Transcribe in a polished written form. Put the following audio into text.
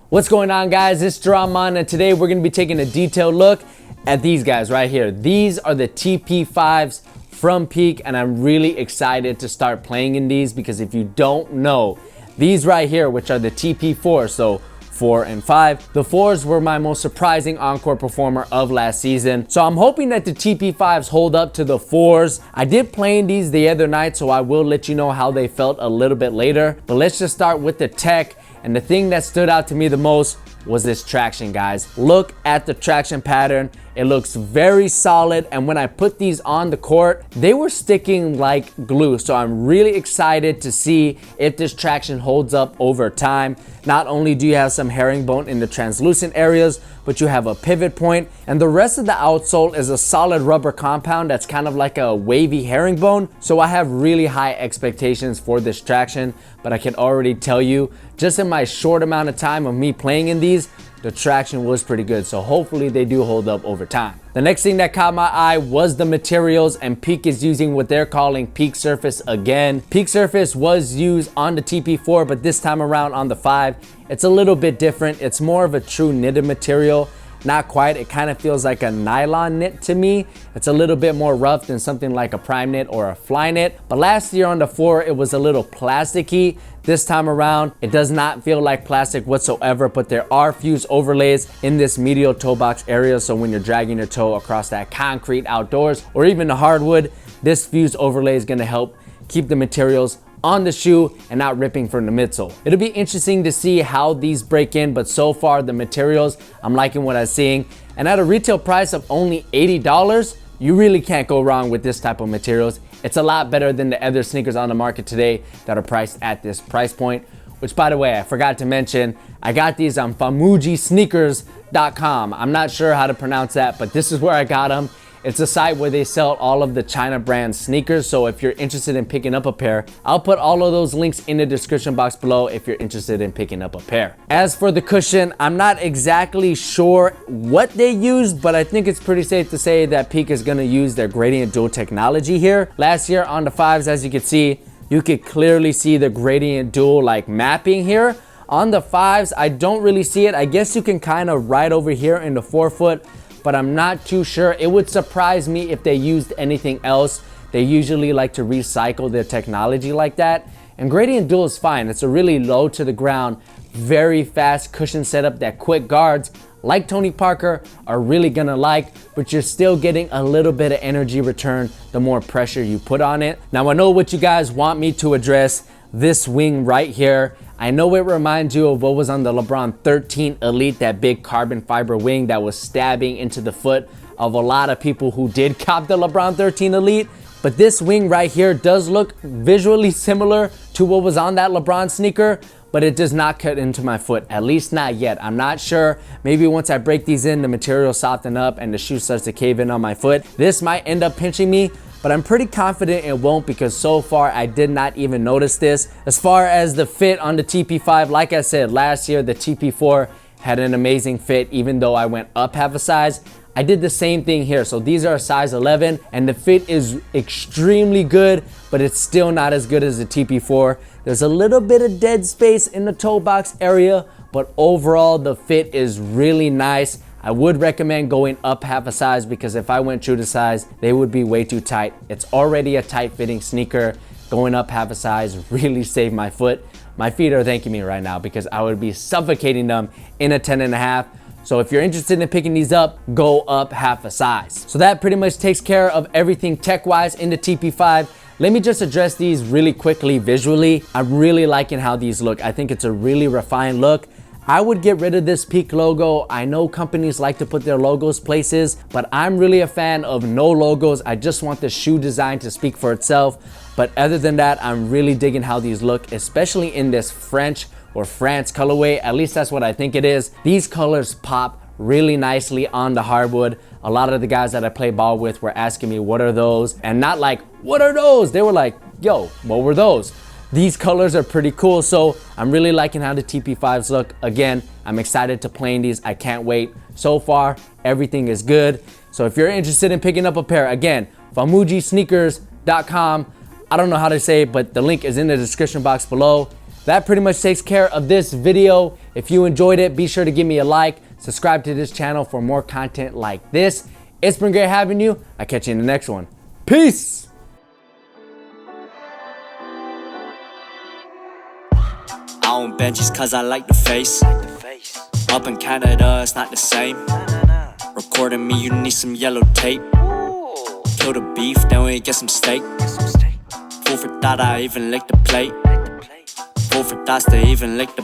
What's going on, guys? It's Armour, and today we're going to be taking a detailed look at these guys right here. These are the TP5s from Peak, and I'm really excited to start playing in these because if you don't know, these right here, which are the TP4, so 4 and 5. The 4s were my most surprising encore performer of last season. So I'm hoping that the TP5s hold up to the 4s. I did play in these the other night, so I will let you know how they felt a little bit later. But let's just start with the tech. And the thing that stood out to me the most was this traction, guys. Look at the traction pattern. It looks very solid, and when I put these on the court, they were sticking like glue. So I'm really excited to see if this traction holds up over time. Not only do you have some herringbone in the translucent areas, but you have a pivot point, and the rest of the outsole is a solid rubber compound that's kind of like a wavy herringbone. So I have really high expectations for this traction, but I can already tell you, just in my short amount of time of me playing in these, the traction was pretty good. So hopefully they do hold up over time. The next thing that caught my eye was the materials, and Peak is using what they're calling Peak Surface again. Peak Surface was used on the TP4, but this time around on the 5, it's a little bit different. It's more of a true knitted material. Not quite, it kind of feels like a nylon knit to me. It's a little bit more rough than something like a prime knit or a fly knit. But last year on the 4, it was a little plasticky. This time around, it does not feel like plastic whatsoever, but there are fused overlays in this medial toe box area. So when you're dragging your toe across that concrete outdoors or even the hardwood, this fused overlay is gonna help keep the materials on the shoe and not ripping from the midsole. It'll be interesting to see how these break in, but so far the materials, I'm liking what I'm seeing. And at a retail price of only $80, you really can't go wrong with this type of materials. It's a lot better than the other sneakers on the market today that are priced at this price point, which, by the way, I forgot to mention, I got these on famujisneakers.com. I'm not sure how to pronounce that, but this is where I got them. It's a site where they sell all of the China brand sneakers. So if you're interested in picking up a pair, I'll put all of those links in the description box below if you're interested in picking up a pair. As for the cushion, I'm not exactly sure what they used, but I think it's pretty safe to say that Peak is gonna use their gradient dual technology here. Last year on the 5s, as you can see, you could clearly see the gradient dual like mapping here. On the 5s, I don't really see it. I guess you can kind of right over here in the forefoot, but I'm not too sure. It would surprise me if they used anything else. They usually like to recycle their technology like that. And gradient dual is fine. It's a really low to the ground, very fast cushion setup that quick guards like Tony Parker are really gonna like, but you're still getting a little bit of energy return the more pressure you put on it. Now I know what you guys want me to address, this wing right here. I know it reminds you of what was on the LeBron 13 Elite, that big carbon fiber wing that was stabbing into the foot of a lot of people who did cop the LeBron 13 Elite. But this wing right here does look visually similar to what was on that LeBron sneaker, but it does not cut into my foot, at least not yet. I'm not sure. Maybe once I break these in, the material soften up and the shoe starts to cave in on my foot. This might end up pinching me, but I'm pretty confident it won't because so far I did not even notice this. As far as the fit on the TP5, like I said, last year the TP4 had an amazing fit even though I went up half a size. I did the same thing here. So these are a size 11 and the fit is extremely good, but it's still not as good as the TP4. There's a little bit of dead space in the toe box area, but overall the fit is really nice. I would recommend going up half a size because if I went true to size, they would be way too tight. It's already a tight fitting sneaker. Going up half a size really saved my foot. My feet are thanking me right now because I would be suffocating them in a 10.5. So if you're interested in picking these up, go up half a size. So that pretty much takes care of everything tech-wise in the TP5. Let me just address these really quickly visually. I'm really liking how these look. I think it's a really refined look. I would get rid of this Peak logo. I know companies like to put their logos places, but I'm really a fan of no logos. I just want the shoe design to speak for itself. But other than that, I'm really digging how these look, especially in this French or France colorway. At least that's what I think it is. These colors pop really nicely on the hardwood. A lot of the guys that I play ball with were asking me, what are those? And not like, what are those? They were like, yo, what were those? These colors are pretty cool, so I'm really liking how the TP5s look. Again, I'm excited to play in these. I can't wait. So far, everything is good. So if you're interested in picking up a pair, again, famujisneakers.com. I don't know how to say it, but the link is in the description box below. That pretty much takes care of this video. If you enjoyed it, be sure to give me a like, subscribe to this channel for more content like this. It's been great having you. I'll catch you in the next one. Peace! I own Benjis cause I like the face. Up in Canada, it's not the same. Recording me, you need some yellow tape. Kill the beef, then we get some steak. Fool for that, I even lick the plate. Fool for that, they even lick the